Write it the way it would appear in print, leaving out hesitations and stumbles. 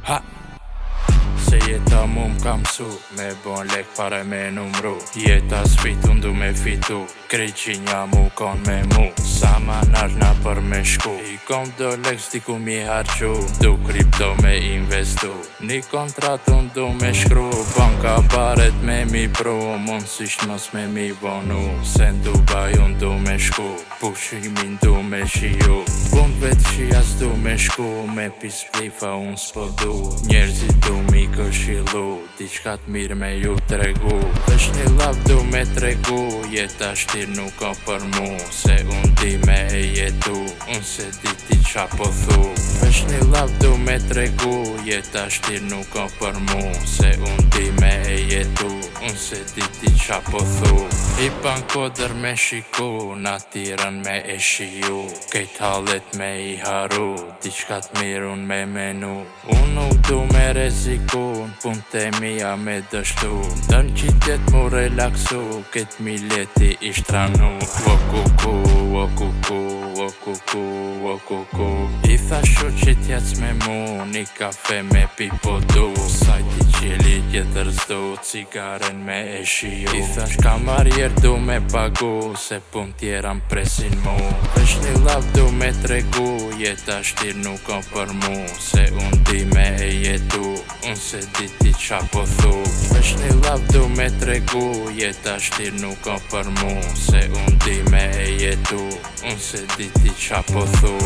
Ha! Se jeta mu m'ka msu, me bon lek pare me numru. Jeta s'fit unë du me fitu, krejt qinja mu kon me mu. Sa ma nashna për me shku, i kom do lek s'di ku mi harqu. Du kripto me investu, një kontrat unë du me shkru. Banka paret me mi pru, mund s'isht mos me mi bonu. Se n'Dubai unë du me shku, pushimin du me shiju. Pun vet shia s'du me shku, me pis plifa unë s'po du. Njerëzit du mi këshilu, diçka t'mirë me ju tregu. Vesh një laf du me tregu, jeta shtir nuk o për mu. Se unë di me e jetu, unë se di ti qa po thu. Vesh një laf du me tregu, jeta shtir nuk o për mu. Se unë di me e jetu, unë se di ti qa po thu. I pan koder me shiku, natirën me e shiju. Kejt halet me i haru, diçka t'mirë unë me menu. Unë nuk du me reziku, pun të mija me dështu. Dën qitet mu relaksu, ket mileti i shtranu. O kuku, o kuku, o kuku, o kuku. I tha shoqit jac me mu, një kafe me pipo du. Sajti qeli tjetër zdu, cigaren me e shiju. I tha shkamarjer du me pagu, se pun tjera m'presin mu. Vesh një laf du me tregu, jeta shtir nuk o për mu. Se unë di me e jetu, unë se di ti qa po thu. Vesh një laf du me tregu, jeta shtir nuk o për mu. Se unë di me e jetu, unë se di ti qa po thu.